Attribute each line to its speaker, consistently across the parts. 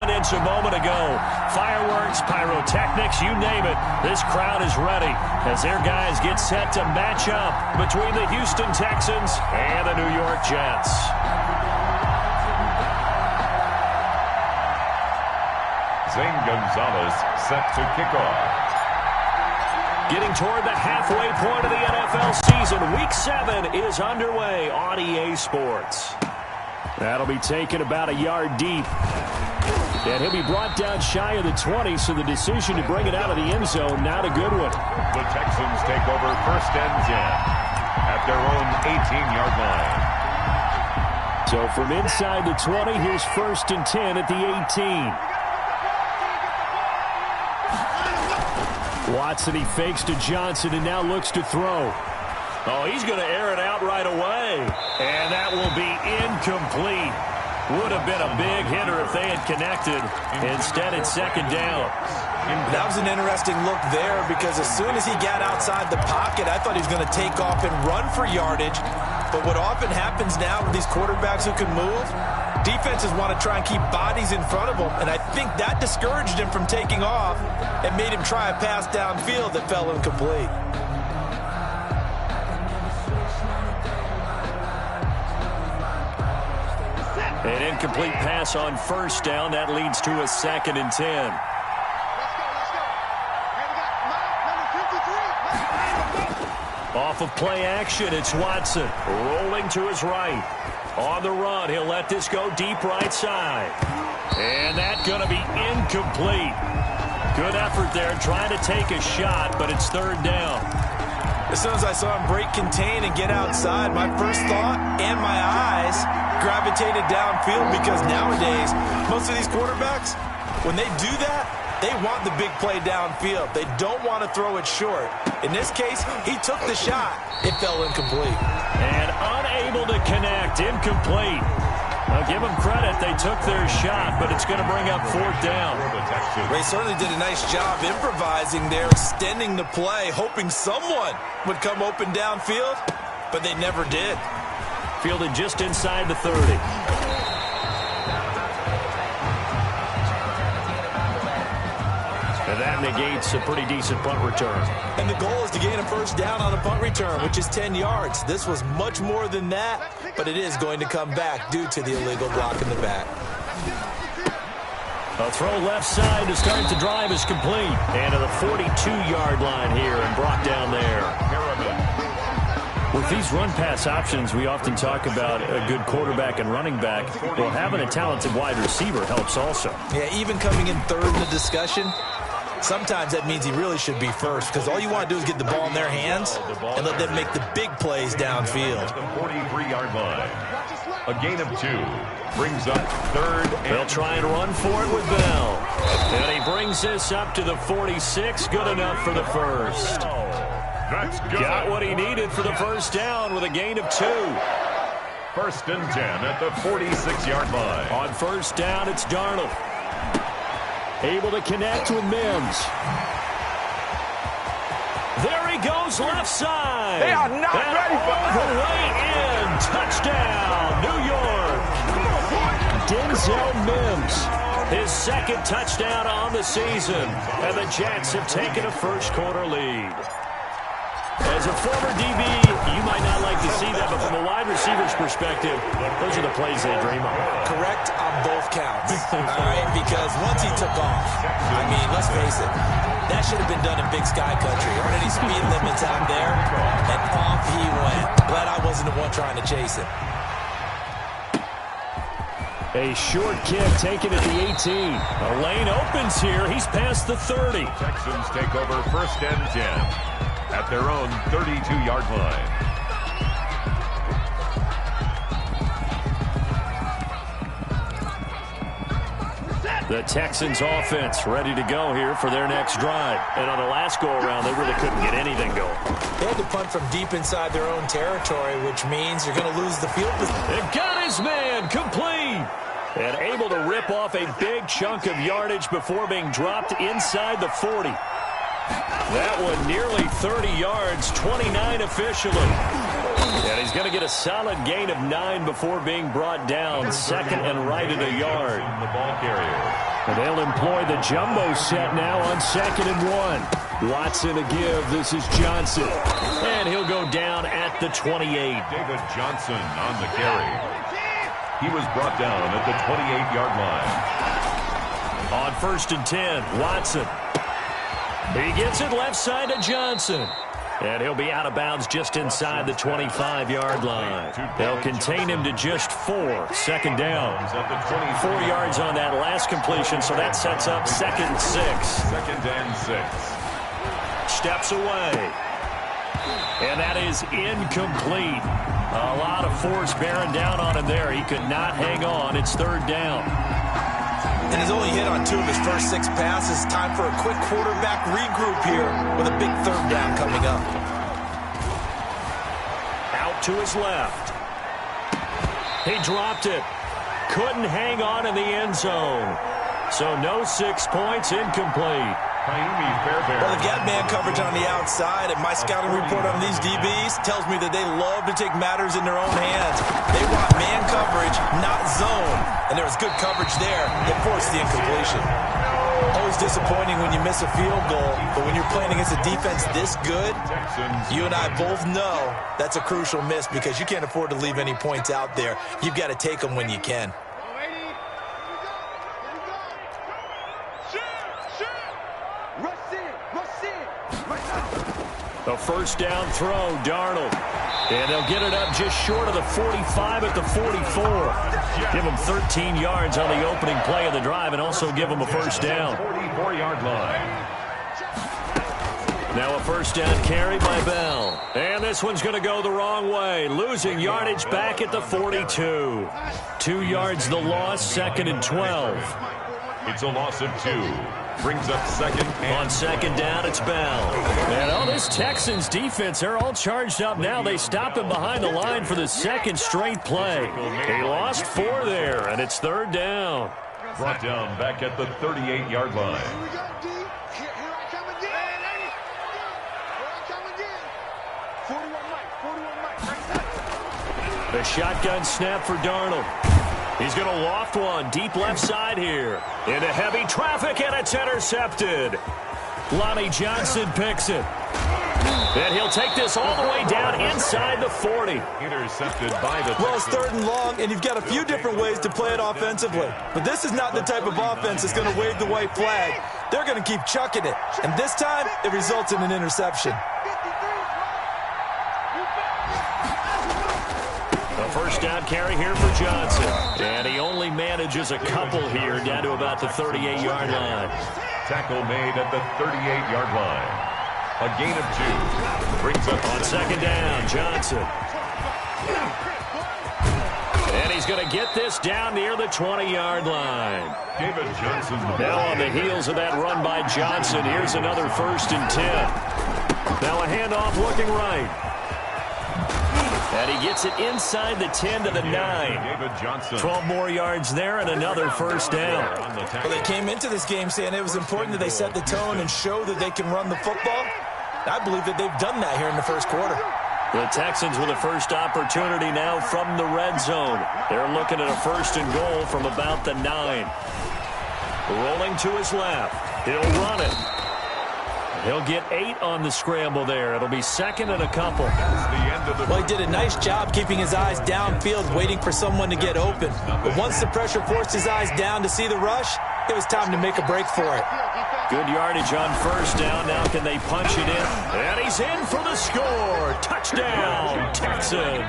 Speaker 1: minutes a moment ago. Fireworks, pyrotechnics, you name it. This crowd is ready as their guys get set to match up between the Houston Texans and the New York Jets.
Speaker 2: Zane Gonzalez set to kick off.
Speaker 1: Getting toward the halfway point of the NFL season. Week 7 is underway on EA Sports. That'll be taken about a yard deep. And he'll be brought down shy of the 20, so the decision to bring it out of the end zone, not a good one.
Speaker 2: The Texans take over 1st and 10 at their own 18-yard line.
Speaker 1: So from inside the 20, here's 1st and 10 at the 18. Watson, he fakes to Johnson and now looks to throw. Oh, he's going to air it out right away. And that will be incomplete. Would have been a big hitter if they had connected. Instead, it's 2nd down.
Speaker 3: That was an interesting look there because as soon as he got outside the pocket, I thought he was going to take off and run for yardage. But what often happens now with these quarterbacks who can move, defenses want to try and keep bodies in front of them, and I think that discouraged him from taking off and made him try a pass downfield that fell incomplete.
Speaker 1: An incomplete pass on 1st down. That leads to a 2nd and 10. Off of play action, it's Watson rolling to his right. On the run, he'll let this go deep right side. And that's going to be incomplete. Good effort there trying to take a shot, but it's 3rd down.
Speaker 3: As soon as I saw him break contain and get outside, my first thought and my eyes gravitated downfield because nowadays, most of these quarterbacks, when they do that, they want the big play downfield. They don't want to throw it short. In this case, he took the shot. It fell incomplete.
Speaker 1: And unable to connect, incomplete. I'll give them credit. They took their shot, but it's going to bring up 4th down.
Speaker 3: Ray certainly did a nice job improvising there, extending the play, hoping someone would come open downfield, but they never did.
Speaker 1: Fielded just inside the 30. And that negates a pretty decent punt return.
Speaker 3: And the goal is to gain a 1st down on a punt return, which is 10 yards. This was much more than that, but it is going to come back due to the illegal block in the back.
Speaker 1: A throw left side to start the drive is complete. And to the 42-yard line here and brought down there. With these run-pass options, we often talk about a good quarterback and running back. Well, having a talented wide receiver helps also.
Speaker 3: Yeah, even coming in 3rd in the discussion, sometimes that means he really should be first because all you want to do is get the ball in their hands and let them make the big plays downfield.
Speaker 2: The 43-yard line. A gain of 2 brings up 3rd.
Speaker 1: They'll try and run for it with Bell. And he brings this up to the 46. Good enough for the 1st.
Speaker 2: That's good.
Speaker 1: Got what he needed for the 1st down with a gain of 2.
Speaker 2: 1st and 10 at the 46-yard line.
Speaker 1: On 1st down, it's Darnold. Able to connect with Mims. There he goes left side.
Speaker 4: They are not ready for
Speaker 1: all the way in. Touchdown, New York. Denzel Mims. His 2nd touchdown on the season. And the Jets have taken a 1st quarter lead. As a former DB, you might not like to see that, but from a wide receiver's perspective, those are the plays they dream of.
Speaker 3: Correct on both counts. All right, because once he took off, I mean, let's face it, that should have been done in Big Sky Country. Aren't any speed limits out there? And off he went. Glad I wasn't the one trying to chase him.
Speaker 1: A short kick taken at the 18. A lane opens here. He's past the 30.
Speaker 2: Texans take over 1st and 10. At their own 32-yard line.
Speaker 1: The Texans offense ready to go here for their next drive. And on the last go-around, they really couldn't get anything going.
Speaker 3: They had to punt from deep inside their own territory, which means you're going to lose the field position.
Speaker 1: They've got his man complete. And able to rip off a big chunk of yardage before being dropped inside the 40. That one nearly 30 yards, 29 officially. And he's He's going to get a solid gain of 9 before being brought down. Second and right at a yard.
Speaker 2: The ball carrier.
Speaker 1: And they'll employ the jumbo set now on 2nd and 1. Watson to give. This is Johnson. And he'll go down at the 28.
Speaker 2: David Johnson on the carry. He was brought down at the 28-yard line.
Speaker 1: On 1st and 10, Watson. He gets it left side to Johnson. And he'll be out of bounds just inside the 25-yard line. They'll contain him to just 4. 2nd down. 4 yards on that last completion, so that sets up 2nd and 6.
Speaker 2: 2nd and 6.
Speaker 1: Steps away. And that is incomplete. A lot of force bearing down on him there. He could not hang on. It's 3rd down.
Speaker 3: And he's only hit on 2 of his first 6 passes. Time for a quick quarterback regroup here with a big 3rd down coming up.
Speaker 1: Out to his left. He dropped it. Couldn't hang on in the end zone. So no 6 points, incomplete.
Speaker 3: Well, the gap man coverage on the outside, and my scouting report on these DBs tells me that they love to take matters in their own hands. They want man coverage, not zone. And there was good coverage there that forced the incompletion. Always disappointing when you miss a field goal, but when you're playing against a defense this good, you and I both know that's a crucial miss because you can't afford to leave any points out there. You've got to take them when you can.
Speaker 1: A 1st down throw, Darnold. And they'll get it up just short of the 45 at the 44. Give him 13 yards on the opening play of the drive and also give him a 1st down.
Speaker 2: 44-yard line.
Speaker 1: Now a 1st down carry by Bell. And this one's going to go the wrong way. Losing yardage back at the 42. 2 yards the loss, 2nd and 12.
Speaker 2: It's a loss of 2. Brings up 2nd.
Speaker 1: On 2nd down, it's Bell. And all this Texans defense, they're all charged up now. They stop him behind the line for the 2nd straight play. He lost 4 there, and it's 3rd down.
Speaker 2: Brought down back at the 38-yard line.
Speaker 1: The shotgun snap for Darnold. He's going to loft one deep left side here. Into heavy traffic, and it's intercepted. Lonnie Johnson picks it. And he'll take this all the way down inside the 40.
Speaker 2: Intercepted by the Texans.
Speaker 3: Well, it's 3rd and long, and you've got a few different ways to play it offensively. But this is not the type of offense that's going to wave the white flag. They're going to keep chucking it. And this time, it results in an interception.
Speaker 1: A 1st down carry here for Johnson. And he only manages a couple here down to about the 38-yard line.
Speaker 2: Tackle made at the 38-yard line. A gain of 2. Brings up
Speaker 1: on 2nd down, Johnson. And he's going to get this down near the 20-yard line.
Speaker 2: David Johnson.
Speaker 1: Now on the heels of that run by Johnson, here's another 1st and 10. Now a handoff looking right. And he gets it inside the 10 to the 9.
Speaker 2: David Johnson.
Speaker 1: 12 more yards there and another 1st down.
Speaker 3: Well, they came into this game saying it was important that they set the tone and show that they can run the football. I believe that they've done that here in the 1st quarter.
Speaker 1: The Texans with a first opportunity now from the red zone. They're looking at a 1st and goal from about the 9. Rolling to his left. He'll run it. He'll get 8 on the scramble there. It'll be 2nd and a couple.
Speaker 3: Well, he did a nice job keeping his eyes downfield, waiting for someone to get open. But once the pressure forced his eyes down to see the rush, it was time to make a break for it.
Speaker 1: Good yardage on 1st down. Now can they punch it in? And he's in for the score. Touchdown, Texans.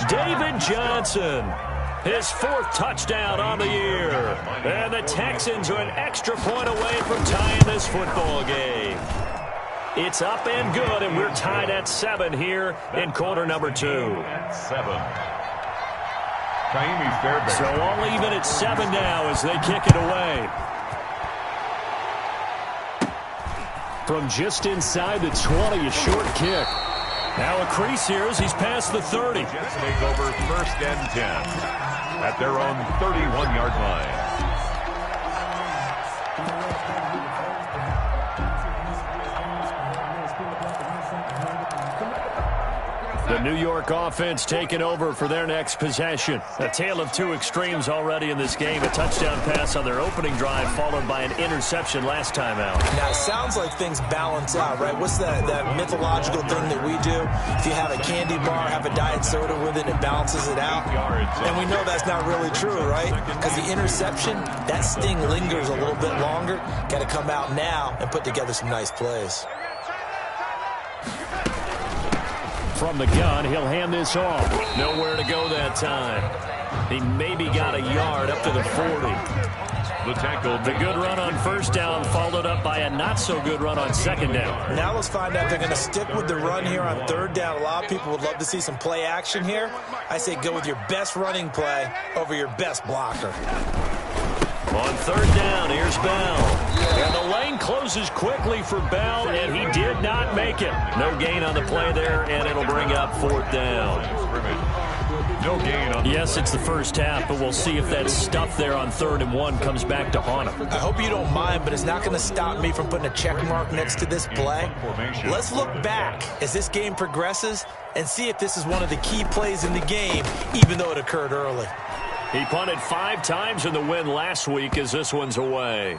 Speaker 1: David Johnson. His 4th touchdown on the year. And the Texans are an extra point away from tying this football game. It's up and good, and we're tied at 7 here in quarter number 2.
Speaker 2: 7. Kaimi Fairbairn.
Speaker 1: So all even at 7 now as they kick it away. From just inside the 20, a short kick. Now a crease here as he's past the 30.
Speaker 2: Jets take over 1st and 10 at their own 31-yard line.
Speaker 1: The New York offense taking over for their next possession. A tale of two extremes already in this game. A touchdown pass on their opening drive followed by an interception last time out.
Speaker 3: Now, it sounds like things balance out, right? What's that mythological thing that we do? If you have a candy bar, have a diet soda with it, it balances it out. And we know that's not really true, right? Because the interception, that sting lingers a little bit longer. Got to come out now and put together some nice plays.
Speaker 1: From the gun, he'll hand this off. Nowhere to go that time. He maybe got a yard up to the 40.
Speaker 2: The tackle.
Speaker 1: The good run on first down followed up by a not-so-good run on second down.
Speaker 3: Now let's find out if they're going to stick with the run here on third down. A lot of people would love to see some play action here. I say go with your best running play over your best blocker.
Speaker 1: On third down, here's Bell. And the lane closes quickly for Bell, and he did not make it. No gain on the play there, and it'll bring up fourth down.
Speaker 2: No gain on.
Speaker 1: Yes, it's the first half, but we'll see if that stuff there on 3rd and 1 comes back to haunt him.
Speaker 3: I hope you don't mind, but it's not going to stop me from putting a check mark next to this play. Let's look back as this game progresses and see if this is one of the key plays in the game, even though it occurred early.
Speaker 1: He punted 5 times in the win last week as this one's away.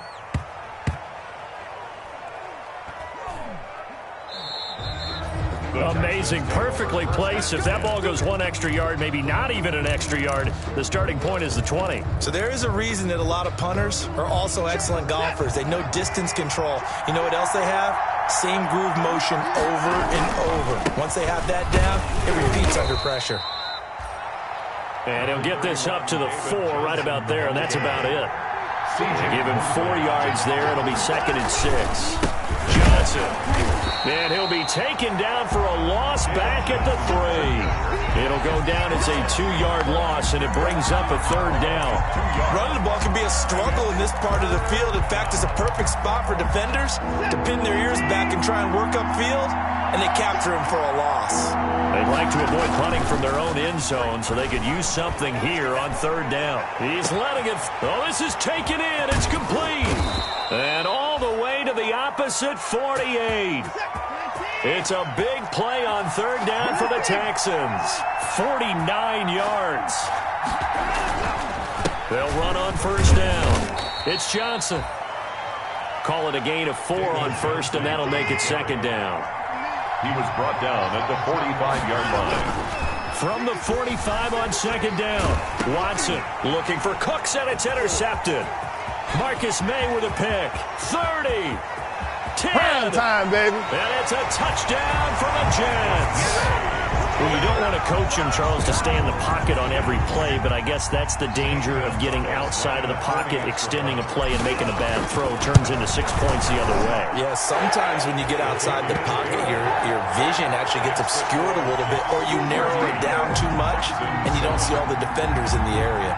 Speaker 1: Amazing. Perfectly placed. If that ball goes 1 extra yard, maybe not even an extra yard, the starting point is the 20.
Speaker 3: So there is a reason that a lot of punters are also excellent golfers. They know distance control. You know what else they have? Same groove motion over and over. Once they have that down, it repeats under pressure.
Speaker 1: And he'll get this up to the 4 right about there, and that's about it. Give him 4 yards there. It'll be 2nd and 6. Johnson. And he'll be taken down for a loss back at the 3. It'll go down as a 2-yard loss, and it brings up a 3rd down.
Speaker 3: Running the ball can be a struggle in this part of the field. In fact, it's a perfect spot for defenders to pin their ears back and try and work upfield, and they capture him for a loss.
Speaker 1: They'd like to avoid punting from their own end zone so they could use something here on 3rd down. He's letting it. Oh, this is taken in. It's complete. And all the way to the opposite 48. It's a big play on 3rd down for the Texans. 49 yards. They'll run on first down. It's Johnson. Call it a gain of 4 on first, and that'll make it 2nd down.
Speaker 2: He was brought down at the 45-yard line.
Speaker 1: From the 45 on 2nd down. Watson looking for Cooks, and it's intercepted. Marcus May with a pick. 30. 10.
Speaker 4: Prime time, baby.
Speaker 1: And it's a touchdown for the Jets. Well, you don't want to coach him, Charles, to stay in the pocket on every play, but I guess that's the danger of getting outside of the pocket, extending a play, and making a bad throw. Turns into 6 points the other way.
Speaker 3: Yeah, sometimes when you get outside the pocket, your vision actually gets obscured a little bit, or you narrow it down too much, and you don't see all the defenders in the area.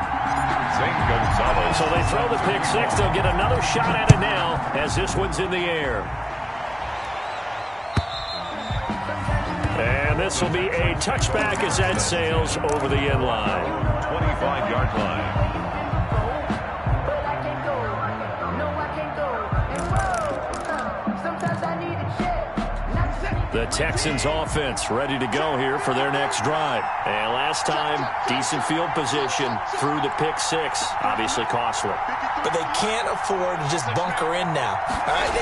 Speaker 1: So they throw the pick 6. They'll get another shot at it now as this one's in the air. And this will be a touchback as that sails over the end line.
Speaker 2: 25-yard line.
Speaker 1: The Texans offense ready to go here for their next drive. And last time, decent field position through the pick 6. Obviously costly.
Speaker 3: But they can't afford to just bunker in now. All right,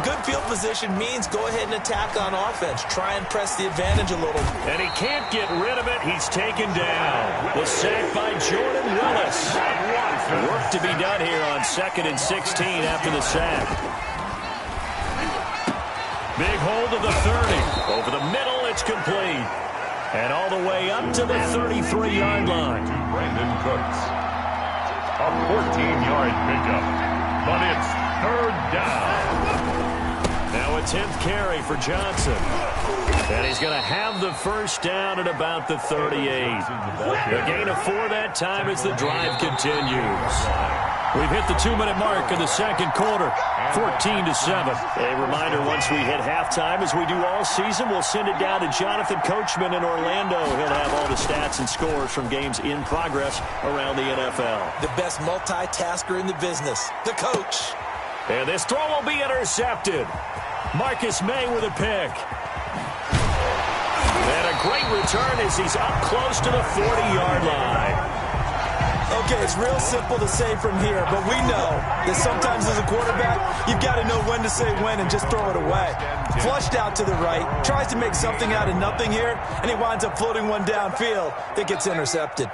Speaker 3: good field position means go ahead and attack on offense. Try and press the advantage a little.
Speaker 1: And he can't get rid of it. He's taken down. The sack by Jordan Willis. Work to be done here on 2nd and 16 after the sack. Big hold of the 30. Over the middle, it's complete. And all the way up to the 33-yard line.
Speaker 2: Brandon Cooks. A 14-yard pickup. But it's 3rd down.
Speaker 1: Now a 10th carry for Johnson. And he's going to have the first down at about the 38. A gain of 4 that time as the drive continues. We've hit the 2-minute mark in the second quarter, 14-7. A reminder, once we hit halftime, as we do all season, we'll send it down to Jonathan Coachman in Orlando. He'll have all the stats and scores from games in progress around the NFL.
Speaker 3: The best multitasker in the business, the coach.
Speaker 1: And this throw will be intercepted. Marcus May with a pick. And a great return as he's up close to the 40-yard line.
Speaker 3: Okay, it's real simple to say from here, but we know that sometimes as a quarterback, you've got to know when to say when and just throw it away. Flushed out to the right, tries to make something out of nothing here, and he winds up floating one downfield that gets intercepted.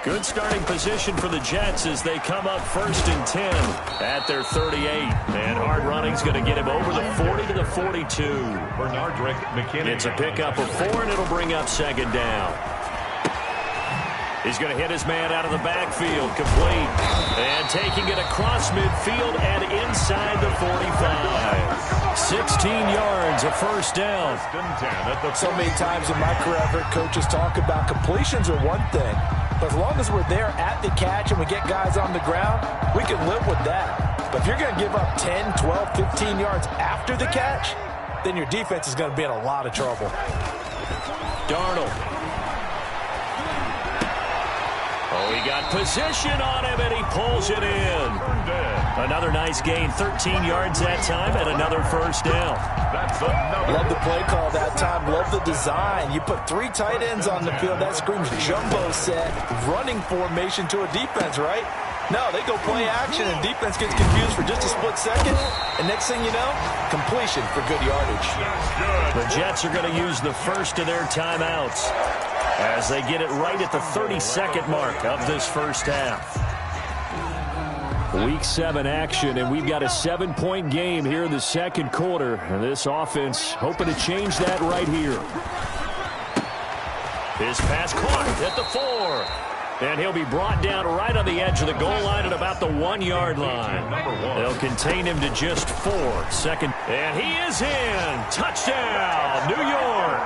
Speaker 1: Good starting position for the Jets as they come up 1st and 10 at their 38. And hard running's going to get him over the 40 to the 42. It's a pickup of 4, and it'll bring up 2nd down. He's going to hit his man out of the backfield, complete. And taking it across midfield and inside the 45. 16 yards, a 1st down.
Speaker 3: So many times in my career, I've heard coaches talk about completions are one thing. But as long as we're there at the catch and we get guys on the ground, we can live with that. But if you're going to give up 10, 12, 15 yards after the catch, then your defense is going to be in a lot of trouble.
Speaker 1: Darnold. Oh, he got position on him, and he pulls it in. Another nice gain, 13 yards that time, and another 1st down.
Speaker 3: Love the play call that time. Love the design. You put 3 tight ends on the field. That screams jumbo set, running formation to a defense, right? No, they go play action, and defense gets confused for just a split second. And next thing you know, completion for good yardage.
Speaker 1: The Jets are going to use the first of their timeouts as they get it right at the 32nd mark of this first half. Week 7 action, and we've got a 7-point game here in the second quarter. And this offense hoping to change that right here. His pass caught at the 4. And he'll be brought down right on the edge of the goal line at about the 1-yard line. They'll contain him to just 4. Second, and he is in. Touchdown, New York.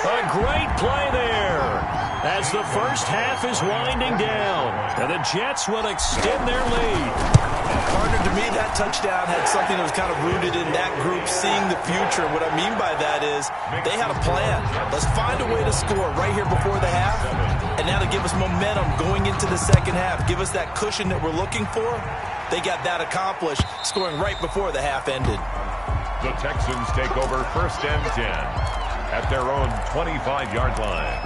Speaker 1: A great play there as the first half is winding down. And the Jets will extend their lead.
Speaker 3: Partner, to me, that touchdown had something that was kind of rooted in that group seeing the future. What I mean by that is they had a plan. Let's find a way to score right here before the half. And now to give us momentum going into the second half, give us that cushion that we're looking for. They got that accomplished, scoring right before the half ended.
Speaker 2: The Texans take over 1st and 10 at their own 25-yard line.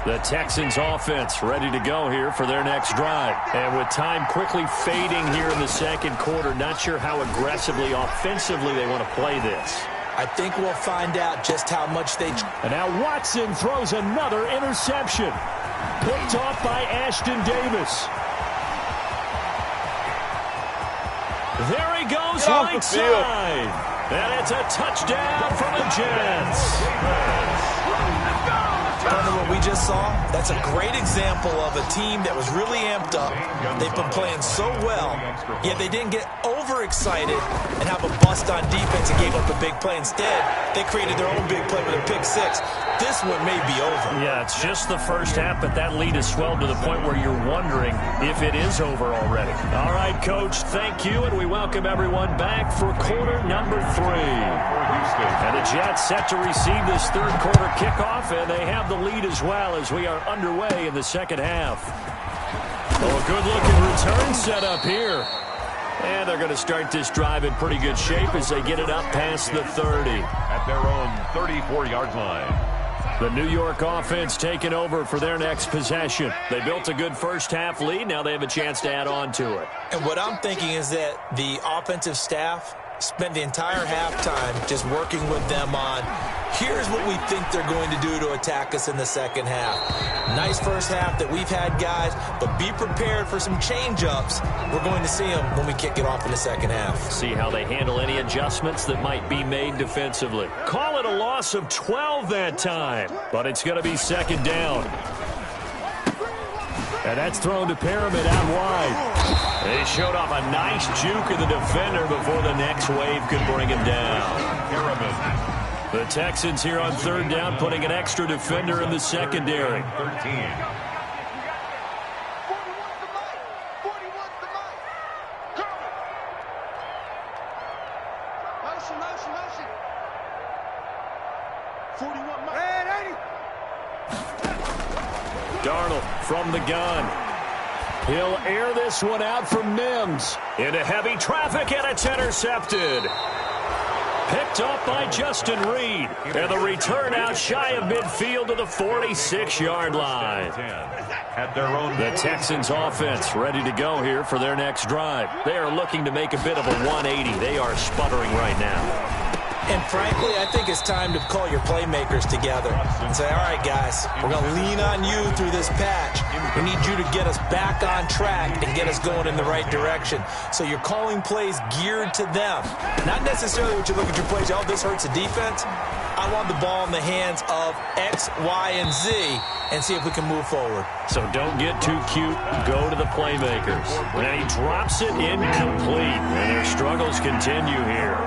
Speaker 1: The Texans offense ready to go here for their next drive. And with time quickly fading here in the second quarter, not sure how aggressively, offensively they want to play this.
Speaker 3: I think we'll find out just how much they...
Speaker 1: And now Watson throws another interception. Picked off by Ashton Davis. There he goes right side. And it's a touchdown for the Jets.
Speaker 3: What we just saw, that's a great example of a team that was really amped up. They've been playing so well, yet they didn't get overexcited and have a bust on defense and gave up a big play. Instead, they created their own big play with a pick 6. This one may be over.
Speaker 1: Yeah, it's just the first half, but that lead has swelled to the point where you're wondering if it is over already. All right, Coach, thank you, and we welcome everyone back for quarter number 3. And the Jets set to receive this third quarter kickoff, and they have the lead as well as we are underway in the second half. Oh, a good-looking return set up here. And they're going to start this drive in pretty good shape as they get it up past the 30.
Speaker 2: At their own 34-yard line.
Speaker 1: The New York offense taking over for their next possession. They built a good first half lead. Now they have a chance to add on to it.
Speaker 3: And what I'm thinking is that the offensive staff spent the entire halftime just working with them on, here's what we think they're going to do to attack us in the second half. Nice first half that we've had, guys, but be prepared for some change-ups. We're going to see them when we kick it off in the second half.
Speaker 1: See how they handle any adjustments that might be made defensively. Call it a loss of 12 that time, but it's going to be second down. And that's thrown to Pyramid out wide. They showed off a nice juke of the defender before the next wave could bring him down.
Speaker 2: Pyramid.
Speaker 1: The Texans here on third down putting an extra defender in the secondary.
Speaker 2: 13.
Speaker 1: Darnold from the gun. He'll air this one out from Mims. Into heavy traffic, and it's intercepted. Picked off by Justin Reed. And the return out shy of midfield to the 46-yard line.
Speaker 2: At their own.
Speaker 1: The Texans offense ready to go here for their next drive. They are looking to make a bit of a 180. They are sputtering right now.
Speaker 3: And frankly, I think it's time to call your playmakers together and say, all right, guys, we're going to lean on you through this patch. We need you to get us back on track and get us going in the right direction. So you're calling plays geared to them. Not necessarily what you look at your plays, oh, this hurts the defense. I want the ball in the hands of X, Y, and Z and see if we can move forward.
Speaker 1: So don't get too cute. Go to the playmakers. And he drops it incomplete. And their struggles continue here.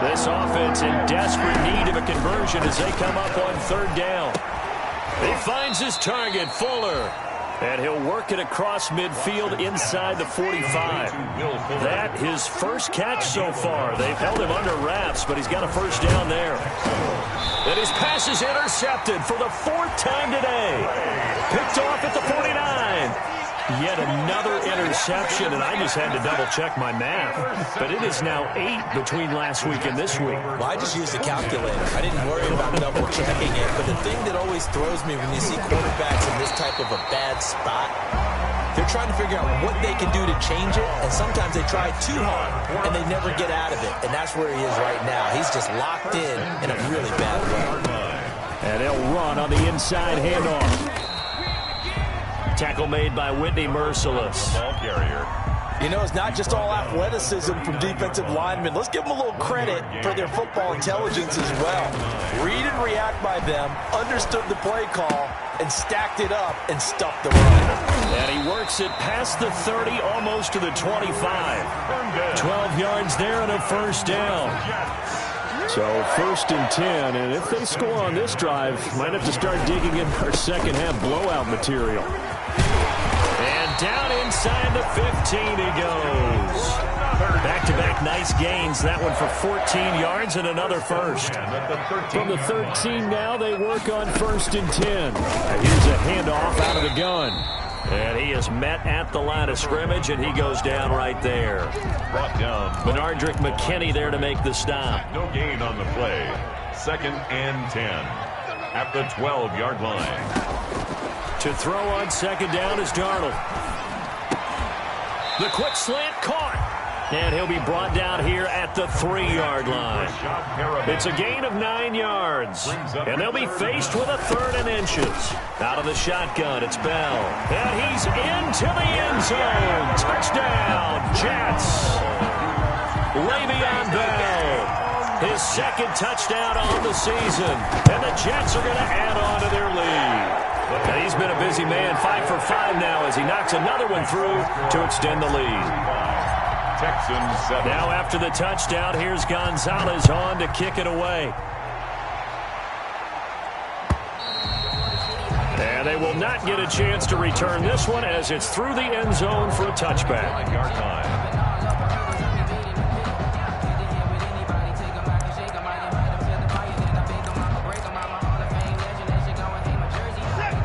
Speaker 1: This offense in desperate need of a conversion as they come up on third down. He finds his target, Fuller. And he'll work it across midfield inside the 45. That his first catch so far. They've held him under wraps, but he's got a first down there. And his pass is intercepted for the fourth time today. Picked off at the 49. Yet another interception, and I just had to double-check my math. But it is now 8 between last week and this week.
Speaker 3: Well, I just used a calculator. I didn't worry about double-checking it. But the thing that always throws me when you see quarterbacks in this type of a bad spot, they're trying to figure out what they can do to change it, and sometimes they try too hard, and they never get out of it. And that's where he is right now. He's just locked in a really bad way.
Speaker 1: And they'll run on the inside handoff. Tackle made by Whitney Merciless.
Speaker 2: Ball carrier.
Speaker 3: You know, it's not just all athleticism from defensive linemen. Let's give them a little credit for their football intelligence as well. Read and react by them, understood the play call, and stacked it up and stuffed the run.
Speaker 1: And he works it past the 30, almost to the 25. 12 yards there and a first down. So 1st and 10, and if they score on this drive, might have to start digging in our second half blowout material. And down inside the 15 he goes. Back-to-back nice gains. That one for 14 yards and another first. From the 13 now, they work on 1st and 10. Here's a handoff out of the gun. And he is met at the line of scrimmage, and he goes down right there.
Speaker 2: Brought down.
Speaker 1: Bernardrick McKinney there to make the stop.
Speaker 2: No gain on the play. 2nd and 10 at the 12-yard line.
Speaker 1: To throw on 2nd down is Darnold. The quick slant caught. And he'll be brought down here at the 3-yard line. It's a gain of 9 yards. And they'll be faced with a 3rd and inches. Out of the shotgun, it's Bell. And he's into the end zone. Touchdown, Jets. Le'Veon Bell. His 2nd touchdown on the season. And the Jets are going to add on to their lead. And he's been a busy man, 5 for 5 now as he knocks another one through to extend the lead.
Speaker 2: Texans 7.
Speaker 1: Now after the touchdown, here's Gonzalez on to kick it away. And they will not get a chance to return this one as it's through the end zone for a touchback.
Speaker 2: 9-yard line.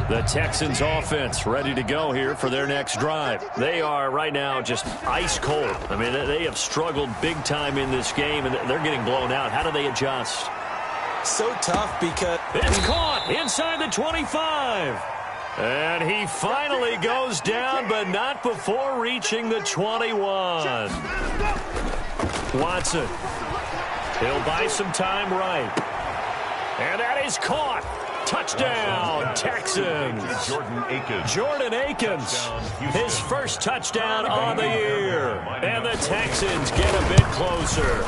Speaker 1: The Texans offense ready to go here for their next drive. They are right now just ice cold. I mean, they have struggled big time in this game, and they're getting blown out. How do they adjust?
Speaker 3: So tough because
Speaker 1: it's caught inside the 25. And he finally goes down, but not before reaching the 21. Watson. He'll buy some time right. And that is caught. Touchdown, Texans. Jordan Akins, his first touchdown on the year. And the Texans get a bit closer.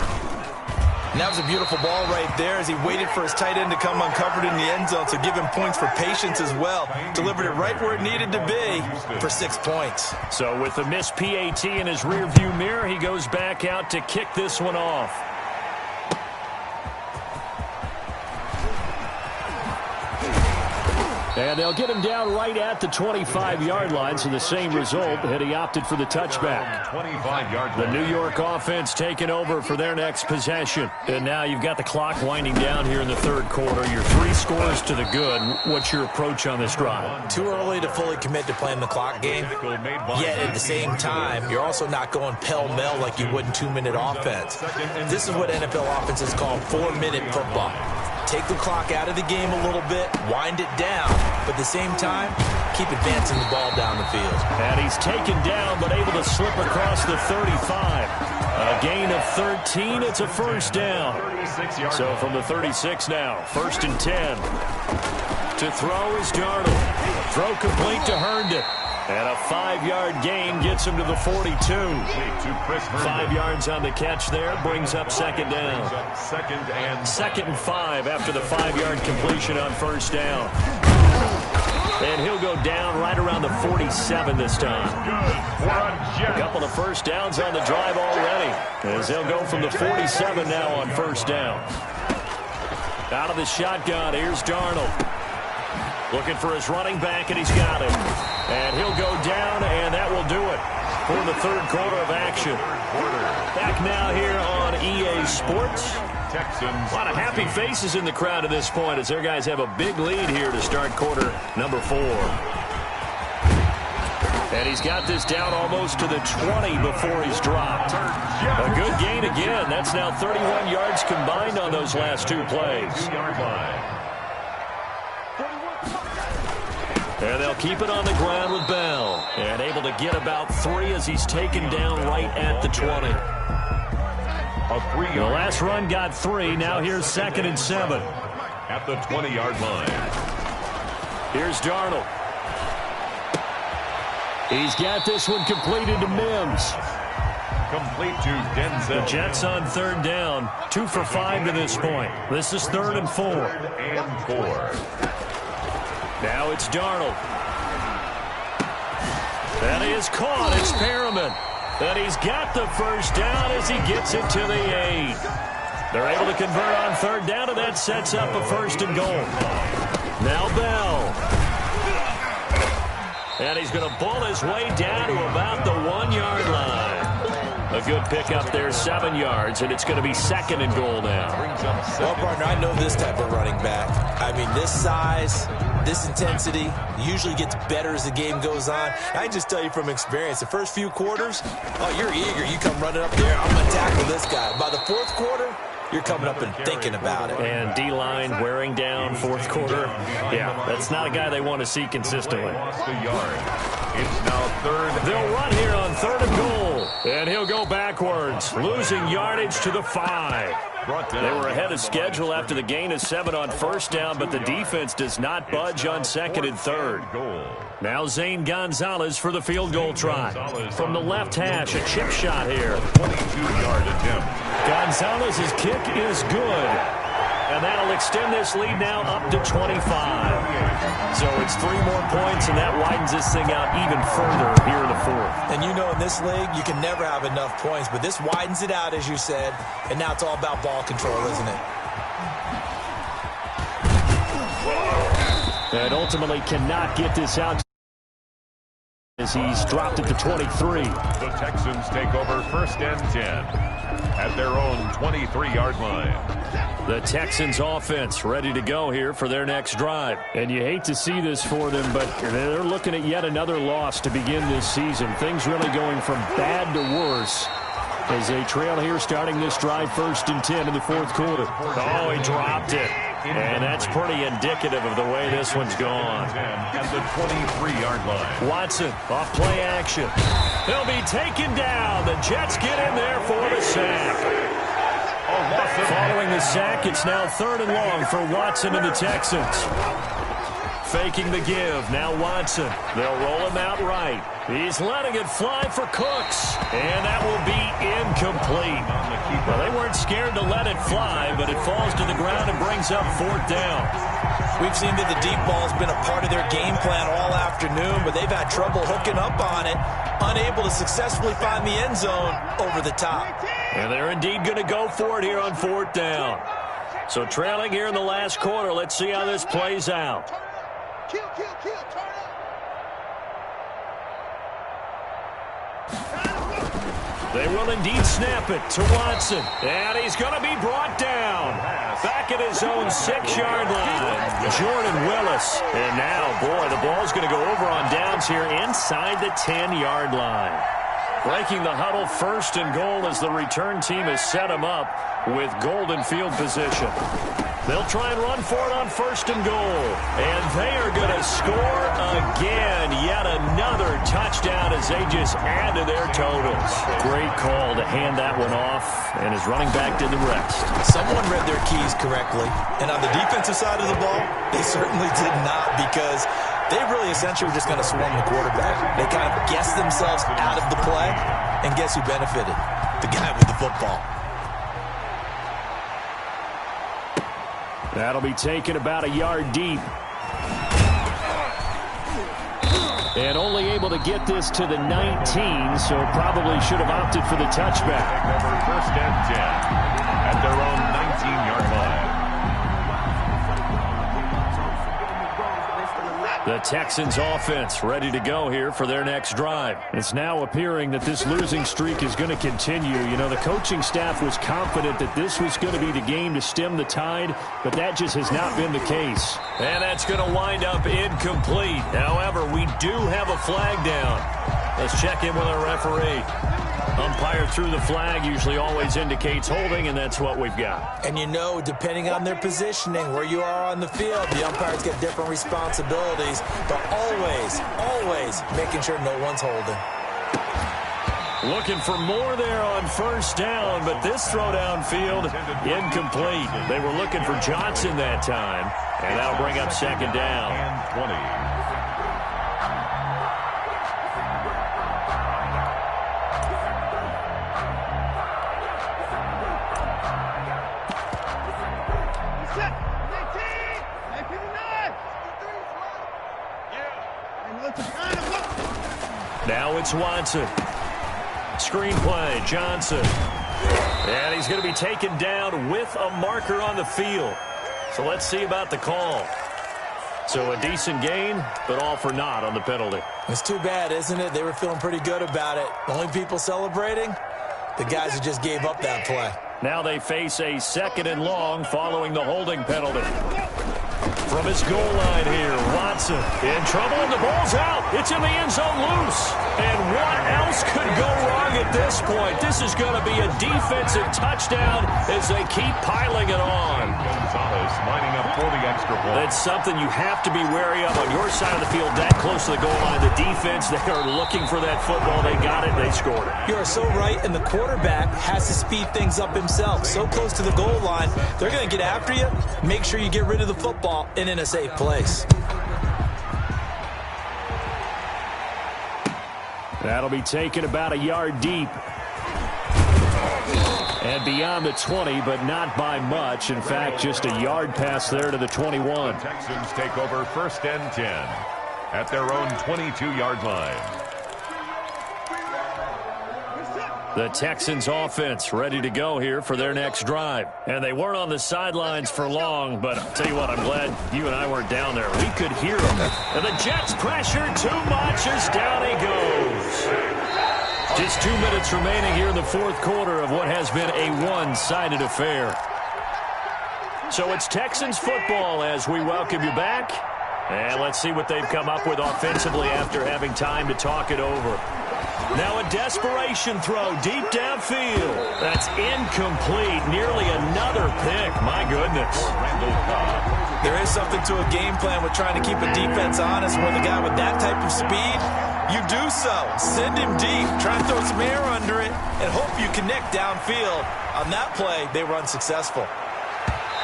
Speaker 3: And that was a beautiful ball right there as he waited for his tight end to come uncovered in the end zone. So give him points for patience as well. Delivered it right where it needed to be for 6 points.
Speaker 1: So with the missed PAT in his rearview mirror, he goes back out to kick this one off. And they'll get him down right at the 25-yard line, so the same result had he opted for the touchback.
Speaker 2: 25-yard
Speaker 1: The New York offense taking over for their next possession. And now you've got the clock winding down here in the third quarter. You're 3 scores to the good. What's your approach on this drive?
Speaker 3: Too early to fully commit to playing the clock game. Yet at the same time, you're also not going pell-mell like you would in 2-minute offense. This is what NFL offenses call 4-minute football. Take the clock out of the game a little bit, wind it down, but at the same time, keep advancing the ball down the field.
Speaker 1: And he's taken down, but able to slip across the 35. A gain of 13. It's a first down. So from the 36 now, 1st and 10. To throw is Darnold. Throw complete to Herndon. And a 5-yard gain gets him to the 42. 5 yards on the catch there, brings up second down. Second and 5 after the 5-yard completion on first down. And he'll go down right around the 47 this time. A couple of first downs on the drive already, as they'll go from the 47 now on first down. Out of the shotgun, here's Darnold. Looking for his running back, and he's got it. And he'll go down, and that will do it for the third quarter of action. Back now here on EA Sports. A lot of happy faces in the crowd at this point as their guys have a big lead here to start quarter number 4. And he's got this down almost to the 20 before he's dropped. A good gain again. That's now 31 yards combined on those last 2 plays. And they'll keep it on the ground with Bell. And able to get about 3 as he's taken down right at the 20. The last run got 3. Now here's 2nd and 7.
Speaker 2: At the 20-yard line.
Speaker 1: Here's Darnold. He's got this one completed to Mims.
Speaker 2: Complete to Denzel.
Speaker 1: The Jets on 3rd down. 2 for 5 to this point. This is 3rd and 4.
Speaker 2: And 4.
Speaker 1: Now it's Darnold. And he is caught. It's Perriman. And he's got the first down as he gets it to the 8. They're able to convert on 3rd down, and that sets up a 1st and goal. Now Bell. And he's going to bull his way down to about the 1-yard line. A good pickup there, 7 yards, and it's going to be 2nd and goal now.
Speaker 3: Well, partner, I know this type of running back. I mean, this size, this intensity usually gets better as the game goes on. I can just tell you from experience, the first few quarters, oh, you're eager. You come running up there, I'm going to tackle this guy. By the 4th quarter, you're coming up and thinking about it.
Speaker 1: And D-line wearing down 4th quarter. Yeah, that's not a guy they want to see consistently.
Speaker 2: It's now 3rd.
Speaker 1: They'll run here on 3rd and goal. And he'll go backwards, losing yardage to the 5. They were ahead of schedule after the gain of 7 on 1st down, but the defense does not budge on 2nd and 3rd. Now Zane Gonzalez for the field goal try. From the left hash, a chip shot here.
Speaker 2: 22-yard attempt.
Speaker 1: Gonzalez's kick is good. And that'll extend this lead now up to 25. So it's 3 more points, and that widens this thing out even further here in the 4th.
Speaker 3: And you know in this league, you can never have enough points, but this widens it out, as you said, and now it's all about ball control, isn't it?
Speaker 1: And ultimately cannot get this out as he's dropped it to 23.
Speaker 2: The Texans take over 1st and 10 at their own 23-yard line.
Speaker 1: The Texans offense ready to go here for their next drive. And you hate to see this for them, but they're looking at yet another loss to begin this season. Things really going from bad to worse as they trail here starting this drive 1st and 10 in the 4th quarter. Oh, he dropped it. And that's pretty indicative of the way this one's gone.
Speaker 2: At the 23-yard line.
Speaker 1: Watson off play action. He'll be taken down. The Jets get in there for the sack. Following the sack, it's now 3rd and long for Watson and the Texans. Faking the give. Now Watson. They'll roll him out right. He's letting it fly for Cooks. And that will be incomplete. Well, they weren't scared to let it fly, but it falls to the ground and brings up 4th down.
Speaker 3: We've seen that the deep ball's been a part of their game plan all afternoon, but they've had trouble hooking up on it, unable to successfully find the end zone over the top.
Speaker 1: And they're indeed going to go for it here on 4th down. So trailing here in the last quarter, let's see how this plays out. They will indeed snap it to Watson. And he's going to be brought down. Back at his own 6-yard line. Jordan Willis. And now, boy, the ball's going to go over on downs here inside the 10-yard line. Breaking the huddle, 1st and goal as the return team has set him up with golden field position. They'll try and run for it on 1st and goal. And they are going to score again. Yet another touchdown as they just add to their totals. Great call to hand that one off, and his running back did the rest.
Speaker 3: Someone read their keys correctly. And on the defensive side of the ball, they certainly did not, because they really essentially were just going to swarm the quarterback. They kind of guessed themselves out of the play, and guess who benefited? The guy with the football.
Speaker 1: That'll be taken about a yard deep. And only able to get this to the 19, so probably should have opted for the touchback.
Speaker 2: Take over 1st and 10 at their own 19-yard line.
Speaker 1: The Texans offense ready to go here for their next drive. It's now appearing that this losing streak is going to continue. You know, the coaching staff was confident that this was going to be the game to stem the tide, but that just has not been the case. And that's going to wind up incomplete. However, we do have a flag down. Let's check in with our referee. Umpire threw the flag, usually always indicates holding, and that's what we've got.
Speaker 3: And you know, depending on their positioning, where you are on the field, the umpires get different responsibilities, but always making sure no one's holding.
Speaker 1: Looking for more there on 1st down, but this throw downfield incomplete. They were looking for Johnson that time, and that'll bring up 2nd down.
Speaker 2: And 20.
Speaker 1: Now it's Watson. Screenplay, Johnson. And he's going to be taken down with a marker on the field. So let's see about the call. So a decent gain, but all for naught on the penalty.
Speaker 3: It's too bad, isn't it? They were feeling pretty good about it. The only people celebrating, the guys who just gave up that play.
Speaker 1: Now they face a 2nd and long following the holding penalty. From his goal line here, Watson in trouble, and the ball's out. It's in the end zone loose. And what else could go wrong at this point? This is going to be a defensive touchdown as they keep piling it on.
Speaker 2: Gonzalez lining up for the extra point.
Speaker 1: That's something you have to be wary of on your side of the field, that close to the goal line. The defense, they are looking for that football. They got it. They scored it.
Speaker 3: You are so right, and the quarterback has to speed things up himself. So close to the goal line, they're going to get after you. Make sure you get rid of the football and in a safe place.
Speaker 1: That'll be taken about a yard deep. And beyond the 20, but not by much. In fact, just a yard pass there to the 21.
Speaker 2: The Texans take over 1st and 10 at their own 22-yard line.
Speaker 1: The Texans offense ready to go here for their next drive. And they weren't on the sidelines for long, but I'll tell you what, I'm glad you and I weren't down there. We could hear them. And the Jets pressure too much as down he goes. Just 2 minutes remaining here in the 4th quarter of what has been a one-sided affair. So it's Texans football as we welcome you back. And let's see what they've come up with offensively after having time to talk it over. Now a desperation throw deep downfield. That's incomplete. Nearly another pick. My goodness.
Speaker 3: There is something to a game plan with trying to keep a defense honest. When the guy with that type of speed, you do so. Send him deep. Try and throw some air under it and hope you connect downfield. On that play, they were unsuccessful.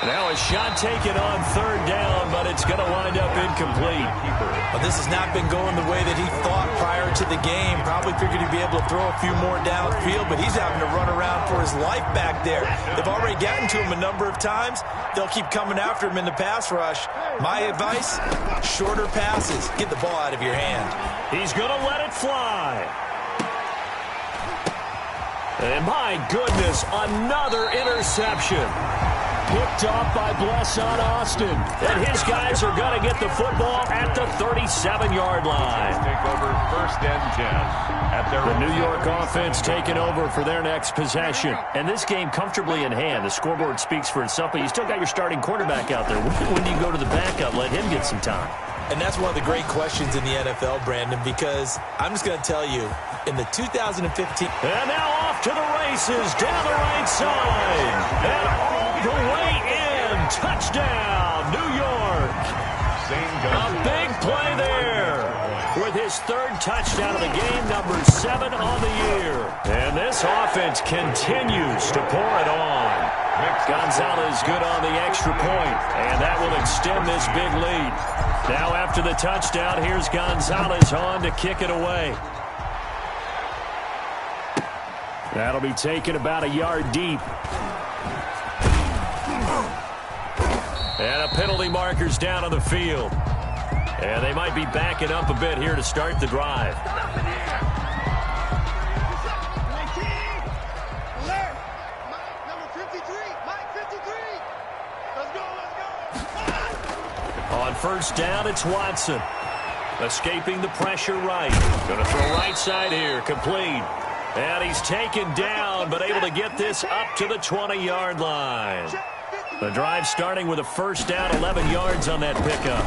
Speaker 1: Now a shot taken on 3rd down, but it's going to wind up incomplete.
Speaker 3: Well, this has not been going the way that he thought prior to the game. Probably figured he'd be able to throw a few more downfield, but he's having to run around for his life back there. They've already gotten to him a number of times. They'll keep coming after him in the pass rush. My advice, shorter passes. Get the ball out of your hand.
Speaker 1: He's going to let it fly. And my goodness, another interception. Picked off by Blesson Austin. And his guys are going to get the football at the 37-yard line.
Speaker 2: Take over 1st and 10 at their
Speaker 1: The New York offense taking over for their next possession. And this game comfortably in hand. The scoreboard speaks for itself, but you still got your starting quarterback out there. When do you go to the backup, let him get some time?
Speaker 3: And that's one of the great questions in the NFL, Brandon, because I'm just going to tell you, in the 2015...
Speaker 1: And now off to the races, down the right side. And all the way in. Touchdown, New York. A big play there. With his 3rd touchdown of the game, number 7 on the year. And this offense continues to pour it on. Gonzalez good on the extra point, and that will extend this big lead. Now after the touchdown, here's Gonzalez on to kick it away. That'll be taken about a yard deep. And a penalty marker's down on the field. And they might be backing up a bit here to start the drive. On 1st down, it's Watson. Escaping the pressure right. Going to throw right side here. Complete. And he's taken down, but able to get this up to the 20-yard line. The drive starting with a 1st down, 11 yards on that pickup.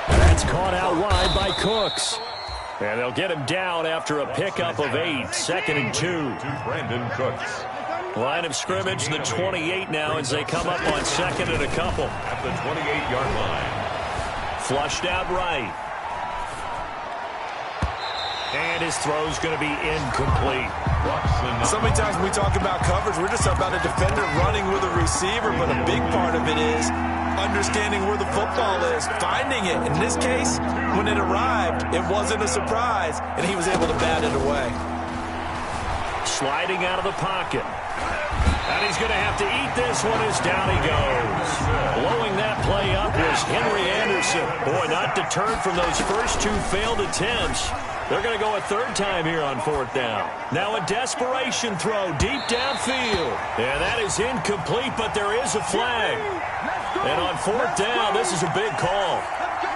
Speaker 1: That's caught out wide by Cooks. And they'll get him down after a pickup of 8. 2nd and 2.
Speaker 2: To Brandon Cooks.
Speaker 1: Line of scrimmage, the 28 now as they come up on 2nd and a couple.
Speaker 2: At the 28-yard line.
Speaker 1: Flushed out right. And his throw's going to be incomplete.
Speaker 3: So many times when we talk about coverage, we're just about a defender running with a receiver, but a big part of it is understanding where the football is, finding it. In this case, when it arrived, it wasn't a surprise, and he was able to bat it away.
Speaker 1: Sliding out of the pocket. And he's going to have to eat this one as down he goes. Blowing that play up was Henry Anderson. Boy, not deterred from those first 2 failed attempts. They're going to go a 3rd time here on 4th down. Now a desperation throw deep downfield. And that is incomplete, but there is a flag. And on 4th down, this is a big call.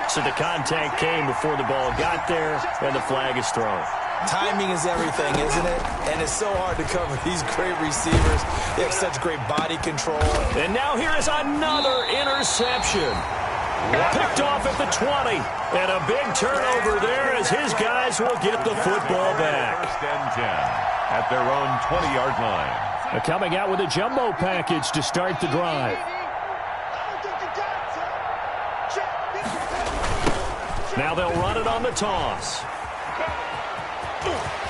Speaker 1: So the contact came before the ball got there, and the flag is thrown.
Speaker 3: Timing is everything, isn't it? And it's so hard to cover these great receivers. They have such great body control.
Speaker 1: And now here is another interception. Picked off at the 20. And a big turnover there as his guys will get the football back.
Speaker 2: 1st and 10 at their own 20-yard line.
Speaker 1: They're coming out with a jumbo package to start the drive. Now they'll run it on the toss.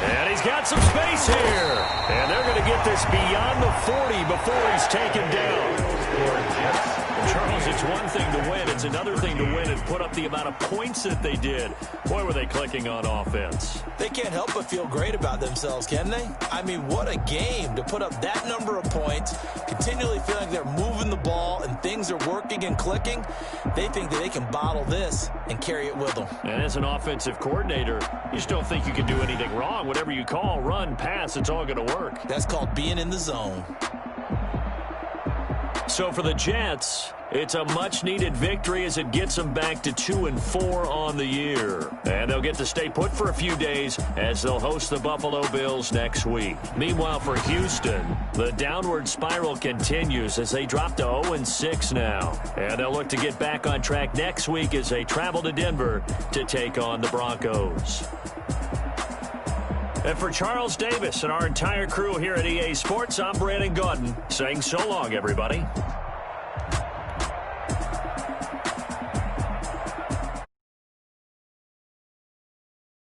Speaker 1: And he's got some space here. And they're going to get this beyond the 40 before he's taken down. Charles, it's one thing to win. It's another thing to win and put up the amount of points that they did. Boy, were they clicking on offense.
Speaker 3: They can't help but feel great about themselves, can they? I mean, what a game to put up that number of points, continually feeling like they're moving the ball and things are working and clicking. They think that they can bottle this and carry it with them.
Speaker 1: And as an offensive coordinator, you just don't think you can do anything wrong. Whatever you call, run, pass, it's all going to work.
Speaker 3: That's called being in the zone.
Speaker 1: So for the Jets, it's a much-needed victory as it gets them back to 2-4 on the year. And they'll get to stay put for a few days as they'll host the Buffalo Bills next week. Meanwhile, for Houston, the downward spiral continues as they drop to 0-6 now. And they'll look to get back on track next week as they travel to Denver to take on the Broncos. And for Charles Davis and our entire crew here at EA Sports, I'm Brandon Gaudin saying so long, everybody.